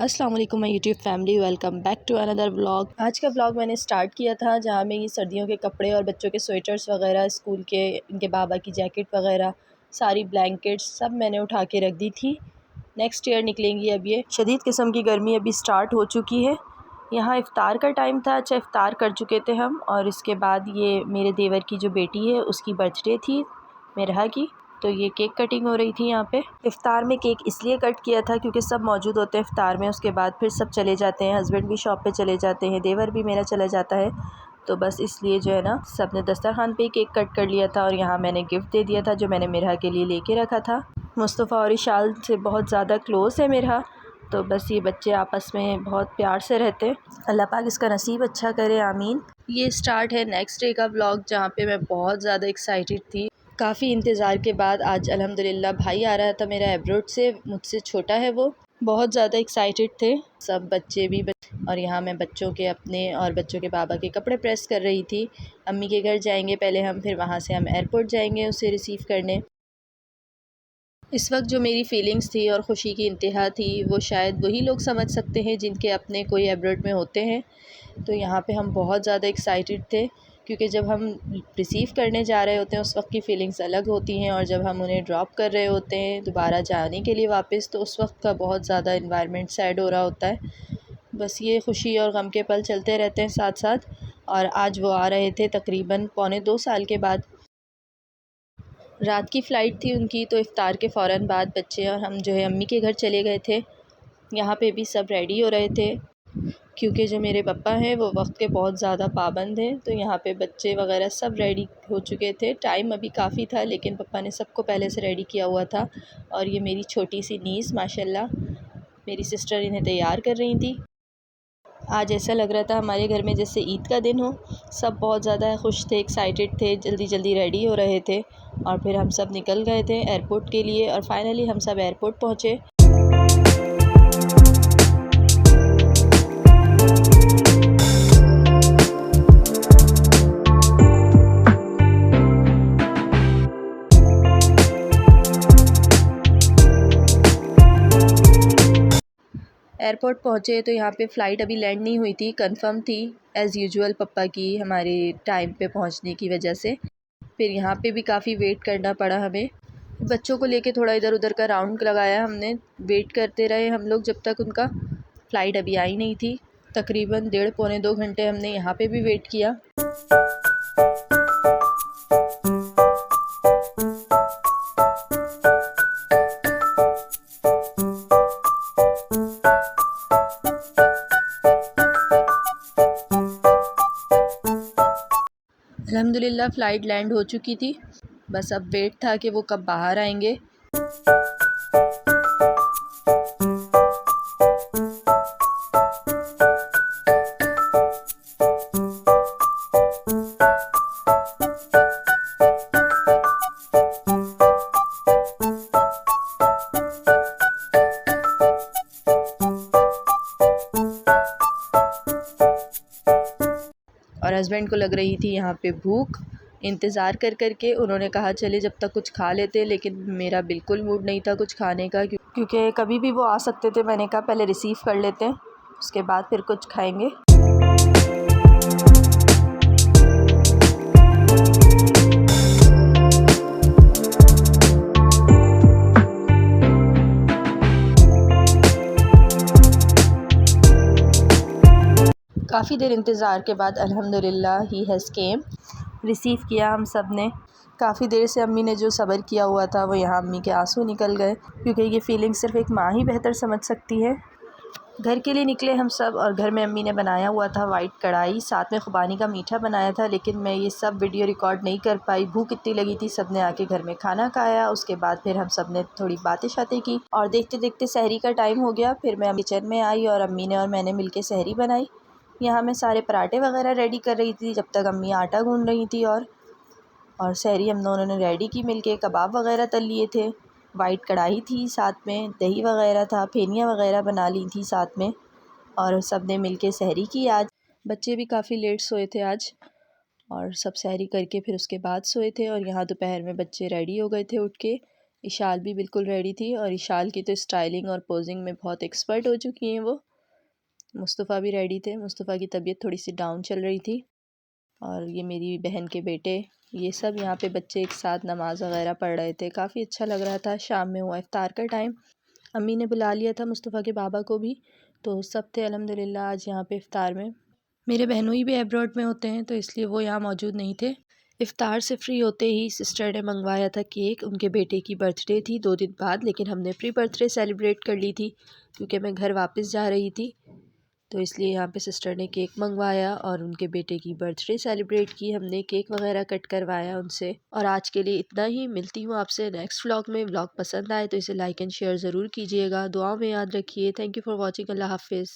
अस्सलाम वालेकुम my YouTube family, welcome back to another vlog. आज का व्लॉग मैंने स्टार्ट किया था जहाँ मैं ये सर्दियों के कपड़े और बच्चों के स्वेटर्स वगैरह, स्कूल के इनके बाबा की जैकेट वगैरह, सारी ब्लैंकेट्स सब मैंने उठा के रख दी थी। नेक्स्ट ईयर निकलेंगी। अब ये शदीद किस्म की गर्मी अभी स्टार्ट हो चुकी है। यहाँ इफ़्तार का टाइम था। अच्छा, इफ़्तार कर चुके थे हम और इसके बाद ये मेरे देवर की जो बेटी है उसकी बर्थडे थी मेरहा की, तो ये केक कटिंग हो रही थी यहाँ पे। इफ़्तार में केक इसलिए कट किया था क्योंकि सब मौजूद होते हैं इफ़्तार में। उसके बाद फिर सब चले जाते हैं, हस्बैंड भी शॉप पे चले जाते हैं, देवर भी मेरा चला जाता है, तो बस इसलिए जो है ना सब ने दस्तरखान पे केक कट कर लिया था। और यहाँ मैंने गिफ्ट दे दिया था जो मैंने मेरहा के लिए लेके रखा था। मुस्तफ़ा और इशाल से बहुत ज़्यादा क्लोज़ है मेरहा, तो बस ये बच्चे आपस में बहुत प्यार से रहते हैं। अल्लाह पाक इसका नसीब अच्छा करे, आमीन। ये स्टार्ट है नेक्स्ट डे का व्लॉग जहाँ पे मैं बहुत ज़्यादा एक्साइटेड थी। काफ़ी इंतज़ार के बाद आज अल्हम्दुलिल्लाह भाई आ रहा था मेरा एब्रोड से, मुझसे छोटा है वो। बहुत ज़्यादा एक्साइटेड थे सब बच्चे भी और यहाँ मैं बच्चों के अपने और बच्चों के बाबा के कपड़े प्रेस कर रही थी। अम्मी के घर जाएंगे पहले हम, फिर वहाँ से हम एयरपोर्ट जाएंगे उसे रिसीव करने। इस वक्त जो मेरी फ़ीलिंग्स थी और ख़ुशी की इंतहा थी वो शायद वही लोग समझ सकते हैं जिनके अपने कोई एब्रोड में होते हैं। तो यहाँ पे हम बहुत ज़्यादा एक्साइटेड थे क्योंकि जब हम रिसीव करने जा रहे होते हैं उस वक्त की फ़ीलिंग्स अलग होती हैं, और जब हम उन्हें ड्रॉप कर रहे होते हैं दोबारा जाने के लिए वापस, तो उस वक्त का बहुत ज़्यादा इन्वायरमेंट सैड हो रहा होता है। बस ये खुशी और गम के पल चलते रहते हैं साथ साथ। और आज वो आ रहे थे तकरीबन पौने 2 साल के बाद। रात की फ़्लाइट थी उनकी, तो इफ़्तार के फ़ौरन बाद बच्चे और हम जो है अम्मी के घर चले गए थे। यहाँ पे भी सब रेडी हो रहे थे क्योंकि जो मेरे पापा हैं वो वक्त के बहुत ज़्यादा पाबंद हैं, तो यहाँ पे बच्चे वगैरह सब रेडी हो चुके थे। टाइम अभी काफ़ी था लेकिन पापा ने सबको पहले से रेडी किया हुआ था। और ये मेरी छोटी सी नीस माशाल्लाह, मेरी सिस्टर इन्हें तैयार कर रही थी। आज ऐसा लग रहा था हमारे घर में जैसे ईद का दिन हो। सब बहुत ज़्यादा खुश थे, एक्साइटेड थे, जल्दी जल्दी रेडी हो रहे थे। और फिर हम सब निकल गए थे एयरपोर्ट के लिए और फाइनली हम सब एयरपोर्ट पहुँचे। एयरपोर्ट पहुँचे तो यहाँ पे फ़्लाइट अभी लैंड नहीं हुई थी, कंफर्म थी एज़ यूजुअल पापा की हमारे टाइम पे पहुँचने की वजह से। फिर यहाँ पे भी काफ़ी वेट करना पड़ा हमें। बच्चों को लेके थोड़ा इधर उधर का राउंड लगाया हमने, वेट करते रहे हम लोग जब तक उनका फ़्लाइट अभी आई नहीं थी। तकरीबन 1.5 पौने 2 घंटे हमने यहाँ पे भी वेट किया। अल्हम्दुलिल्लाह फ़्लाइट लैंड हो चुकी थी, बस अब वेट था कि वो कब बाहर आएंगे। और हस्बैंड को लग रही थी यहाँ पे भूख, इंतज़ार कर कर के उन्होंने कहा चले जब तक कुछ खा लेते, लेकिन मेरा बिल्कुल मूड नहीं था कुछ खाने का क्योंकि कभी भी वो आ सकते थे। मैंने कहा पहले रिसीव कर लेते हैं उसके बाद फिर कुछ खाएंगे। काफ़ी देर इंतज़ार के बाद अल्हम्दुलिल्लाह ही हैज़ केम, रिसीव किया हम सब ने। काफ़ी देर से अम्मी ने जो सब्र किया हुआ था वो यहाँ अम्मी के आंसू निकल गए क्योंकि ये फ़ीलिंग सिर्फ़ एक माँ ही बेहतर समझ सकती है। घर के लिए निकले हम सब और घर में अम्मी ने बनाया हुआ था वाइट कढ़ाई, साथ में ख़ुबानी का मीठा बनाया था, लेकिन मैं ये सब वीडियो रिकॉर्ड नहीं कर पाई, भूख इतनी लगी थी। सब ने आके घर में खाना खाया, उसके बाद फिर हम सब ने थोड़ी बातें शातें की और देखते देखते सहरी का टाइम हो गया। फिर मैं किचन में आई और अम्मी ने और मैंने मिल के सहरी बनाई। यहाँ मैं सारे पराठे वगैरह रेडी कर रही थी जब तक अम्मी आटा गूँध रही थी। और सहरी हम दोनों ने रेडी की मिलके। कबाब वगैरह तल लिए थे, वाइट कढ़ाई थी, साथ में दही वगैरह था, फेनियाँ वगैरह बना ली थी साथ में, और सब ने मिल के सहरी की। आज बच्चे भी काफ़ी लेट सोए थे आज, और सब सहरी करके फिर उसके बाद सोए थे। और यहाँ दोपहर में बच्चे रेडी हो गए थे उठ के, इशाल भी बिल्कुल रेडी थी और इशाल की तो स्टाइलिंग और पोजिंग में बहुत एक्सपर्ट हो चुकी हैं वो। मुस्तफ़ा भी रेडी थे। मुस्तफ़ा की तबीयत थोड़ी सी डाउन चल रही थी। और ये मेरी बहन के बेटे, ये सब यहाँ पे बच्चे एक साथ नमाज़ वगैरह पढ़ रहे थे। काफ़ी अच्छा लग रहा था। शाम में हुआ इफ्तार का टाइम। अम्मी ने बुला लिया था मुस्तफ़ा के बाबा को भी, तो सब थे अल्हम्दुलिल्लाह आज यहाँ पे इफ्तार में। मेरे बहनोई भी एब्रॉड में होते हैं तो इसलिए वो यहाँ मौजूद नहीं थे। इफ्तार से फ्री होते ही सिस्टर ने मंगवाया था केक। उनके बेटे की बर्थडे थी 2 दिन बाद, लेकिन हमने प्री बर्थडे सेलिब्रेट कर ली थी क्योंकि मैं घर वापस जा रही थी। तो इसलिए यहाँ पे सिस्टर ने केक मंगवाया और उनके बेटे की बर्थडे सेलिब्रेट की। हमने केक वगैरह कट करवाया उनसे। और आज के लिए इतना ही। मिलती हूँ आपसे नेक्स्ट व्लॉग में। व्लॉग पसंद आए तो इसे लाइक एंड शेयर ज़रूर कीजिएगा। दुआओं में याद रखिए। Thank you for watching. अल्लाह हाफिज़।